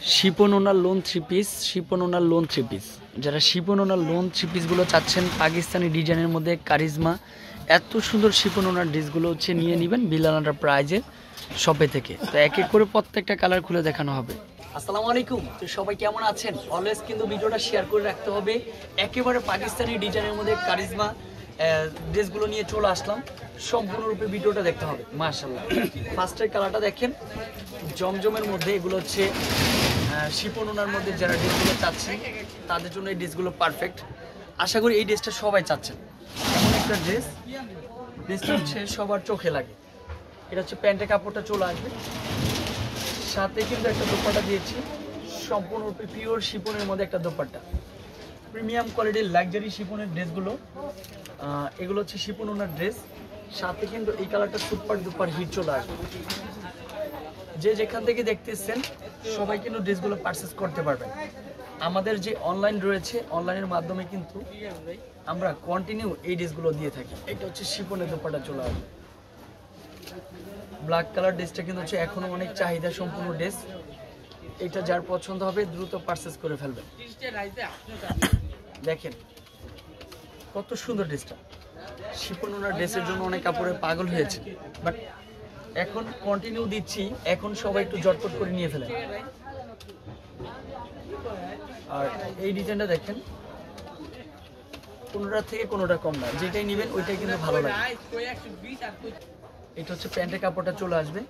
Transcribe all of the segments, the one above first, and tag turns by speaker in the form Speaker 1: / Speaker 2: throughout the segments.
Speaker 1: শিপন ওনার loan three piece, Shipon ওনার loan three piece. যারা শিপন ওনার loan three পিসগুলো চাচ্ছেন পাকিস্তানি ডিজাইনের মধ্যে কারিজমা, এত সুন্দর শিপন ওনার ড্রেসগুলো হচ্ছে নিয়ে নেবেন বিলাল এন্টারপ্রাইজে শপে থেকে। তো এক এক করে প্রত্যেকটা কালার খুলে দেখানো হবে। আসসালামু আলাইকুম, তো সবাই কেমন আছেন? অলওয়েজ কিন্তু ভিডিওটা শেয়ার করে রাখতে হবে। একেবারে পাকিস্তানি ডিজাইনের মধ্যে কারিজমা ড্রেসগুলো নিয়ে চলে আসলাম, সম্পূর্ণরূপে ভিডিওটা দেখতে হবে। মাশাআল্লাহ, ফার্স্টের কালারটা দেখেন, জমজমের মধ্যে। এগুলো হচ্ছে শিপন ওনার মধ্যে যারা ড্রেসগুলো চাচ্ছেন তাদের জন্য এই ড্রেসগুলো পারফেক্ট। আশা করি এই ড্রেসটা সবাই চাচ্ছেন। এমন একটা ড্রেসটা হচ্ছে সবার চোখে লাগে। এটা হচ্ছে প্যান্টের কাপড়টা চলে আসবে, সাথে কিন্তু একটা দোপাট্টা দিয়েছি, সম্পূর্ণরূপে পিওর শিপনের মধ্যে একটা দোপাট্টা। প্রিমিয়াম কোয়ালিটির লাক্সারি শিপনের ড্রেসগুলো, এগুলো হচ্ছে শিপন ওনার ড্রেস। সাথে কিন্তু এই কালারটা সুপার দুপার হিট চলে আসবে। যে যেখান থেকে দেখতেছেন সবাই কিন্তু ড্রেসগুলো পারচেস করতে পারবেন। আমাদের যে অনলাইন রয়েছে, অনলাইনের মাধ্যমে কিন্তু আমরা কন্টিনিউ এই ড্রেসগুলো দিয়ে থাকি। এটা হচ্ছে শিপনের দোপাট্টা চলে আসবে। ব্ল্যাক কালার ড্রেসটা কিন্তু হচ্ছে এখনো অনেক চাহিদা সম্পূর্ণ ড্রেস। এটা যার পছন্দ হবে দ্রুত পারচেস করে ফেলবেন। দেখেন কত সুন্দর ড্রেসটা। শিপন ওনার ড্রেসের জন্য অনেক কাপড়ে পাগল হয়েছে, বাট এখন কন্টিনিউ দিচ্ছি, এখন সবাই একটু জটপট করে নিয়ে ফেলেন। আর এই ডিজাইনটা দেখেন, কোনোটার থেকে কোনোটা কম না, যেটাই নেবেন ওইটাই কিন্তু ভালো লাগে। এটা হচ্ছে প্যান্টের কাপড়টা চলে আসবে,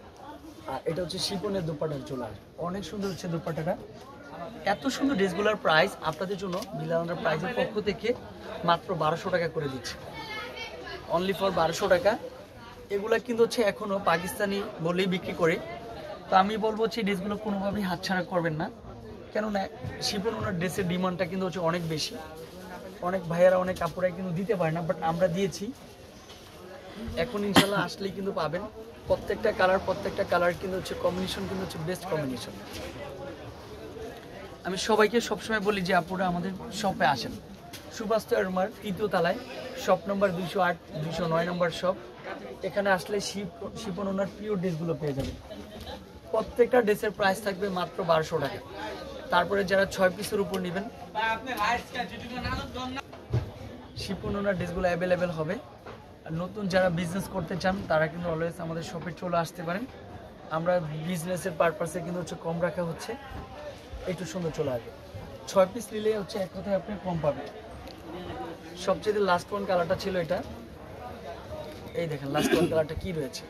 Speaker 1: আর এটা হচ্ছে শিপনের দোপাট্টা চলে আসবে। অনেক সুন্দর হচ্ছে দোপাট্টাটা। এত সুন্দর ড্রেসগুলোর প্রাইস আপনাদের জন্য বিলাল এন্টারপ্রাইজের পক্ষ থেকে মাত্র 1200 টাকা করে দিচ্ছে, অনলি ফর 1200 টাকা। এগুলা কিন্তু হচ্ছে এখনো পাকিস্তানি বলেই বিক্রি করে। তো আমি বলবো হচ্ছে ড্রেসগুলো কোনোভাবেই হাতছাড়া করবেন না, কেননা শিপন ওনার ড্রেসের ডিমান্ডটা কিন্তু হচ্ছে অনেক বেশি। অনেক ভাইয়ারা অনেক কাপড়াই কিন্তু দিতে পারে না, বাট আমরা দিয়েছি। এখন ইনশাল্লাহ আসলেই কিন্তু পাবেন। প্রত্যেকটা কালার কিন্তু হচ্ছে কম্বিনেশন কিন্তু হচ্ছে বেস্ট কম্বিনেশন। আমি সবাইকে সবসময় বলি যে আপুরা আমাদের শপে আসেন। সুভাষ আরমার 3য় তলায়, শপ নম্বর 208, 209 নম্বর শপ। এখানে আসলে শিপন ওনার পিওর ড্রেসগুলো পেয়ে যাবেন। প্রত্যেকটা ড্রেসের প্রাইস থাকবে মাত্র 1200 টাকা। তারপরে যারা 6 পিসের উপর নেবেন, শিপন ওনার ড্রেসগুলো অ্যাভেলেবেল হবে। আর নতুন যারা বিজনেস করতে চান তারা কিন্তু অলওয়েজ আমাদের শপে চলে আসতে পারেন। আমরা বিজনেসের পারপাসে কিন্তু হচ্ছে কম রাখা হচ্ছে, একটু সুন্দর চলে আসবে। 6 পিস নিলে হচ্ছে এক কথায় আপনি কম পাবেন। সবচেয়ে লাস্ট ওয়ান কালারটা ছিল এটা। এই দেখেন লাস্ট ওয়ান কালারটা কি রয়েছে,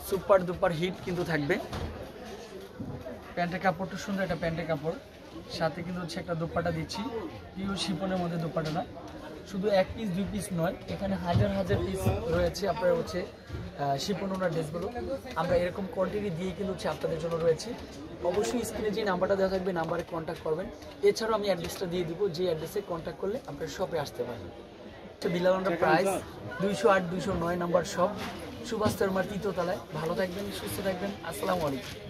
Speaker 1: সুপার দুপার হিট কিন্তু থাকবে। প্যান্টের কাপড়টা সুন্দর, একটা প্যান্টের কাপড়, সাথে কিন্তু হচ্ছে একটা দোপাট্টা দিচ্ছি, পিওর শিপনের মধ্যে দোপাট্টাটা। শুধু 1 পিস 2 পিস নয়, এখানে হাজার হাজার পিস রয়েছে আপনার হচ্ছে শিপন ওনার ড্রেসগুলো। আমরা এরকম কোয়ান্টিটি দিয়ে কিন্তু হচ্ছে আপনাদের জন্য রয়েছে। অবশ্যই স্ক্রিনে যে নাম্বারটা দেওয়া থাকবে নাম্বারে কন্ট্যাক্ট করবেন। এছাড়াও আমি অ্যাড্রেসটা দিয়ে দিব, যে অ্যাড্রেসে কন্ট্যাক্ট করলে আপনার শপে আসতে পারবেন। বিলাল এন্টারপ্রাইজ 208, 209 নম্বর শপ, সুভাষ আরমার 3য় তলায়। ভালো থাকবেন, সুস্থ থাকবেন। আসসালামু আলাইকুম।